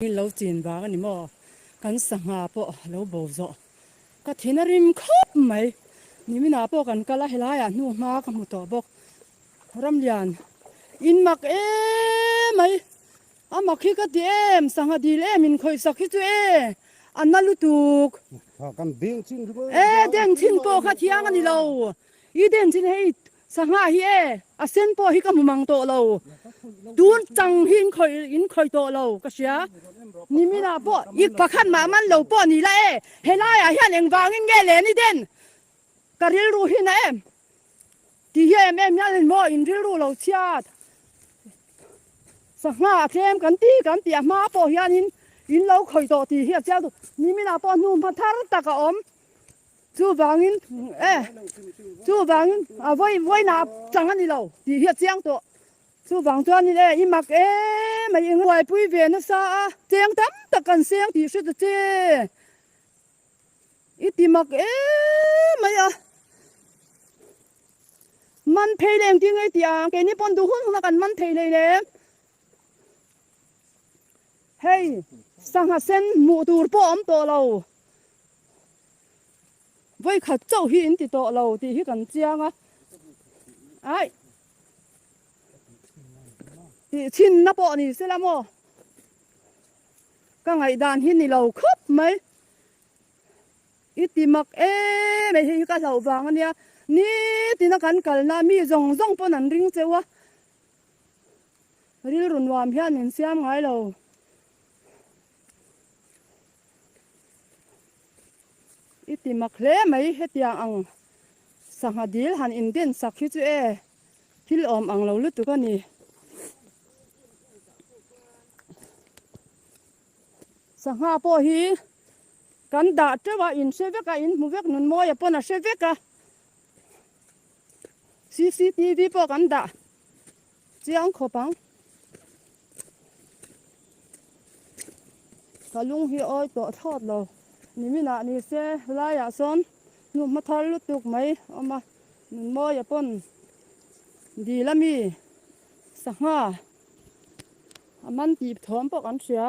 lâu chín và cái mò cái sang hà po lâu bầu rọ cái thiên rim khóc mày mình nào po cái la helai à nu ma cái một tổ bọc ram lian in mặc mày à mặc khi cái em sang hà đi em mình khơi sắc khi tu anh na lutuk đen chín po khát thiang anh lâu ý đen chín hay sang hà hi à sen po hi cái mumang to lâu tuôn chẳng in khơi to lâu cái gì ni mi na po ik pakhan ma man lo po ni la helai a hian eng wangin nge le ni den karil ru hi na em ti em ya len mo in ril ru lo chiat sa nga them kan ti ma po hian in lo khoi to ti hi cha du ni mi na po nu ma thar ta ka om chu wangin chu wangin a voi na chang ani lo ti hi chiang to chú vàng cho anh đi im mặc mà in ngoài bụi về nó xa tiếng tắm tất cả tiếng thì sẽ được chứ ít tìm mặc mà man phê lên tiếng ấy tiếng cái này bọn du hôn nó cần man phê lên đấy hey sang hạt sen mù tù bom to lâu với khát châu hiến thì to lâu thì hi cần chiang á ai thì chín nó bỏ thì sẽ làm ô các ngày đàn hin thì lâu khóc mấy ít tìm mặc mấy thì cái đầu vàng anh nha ní thì nó cắn cắn là mi rong rong po nắn ring chơi quá ril run wam hian mình xem ngay lâu ít tìm mặc lẽ mấy hết tiếng ăn sang hạt deal han Indian sắc khi chú hil ăn lâu lứt tụi con nè sang ha po hi kan da trewa in seveka in muvek nun moya pona seveka CCTV po kan da chiang khopang kalung hi oi to thot lo nimina ni se la ya son nu ma thal lu tuk mai ama nun moya pon di lami sang ha aman ti thom po kan sia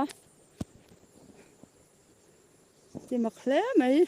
thì mặc lẽ mày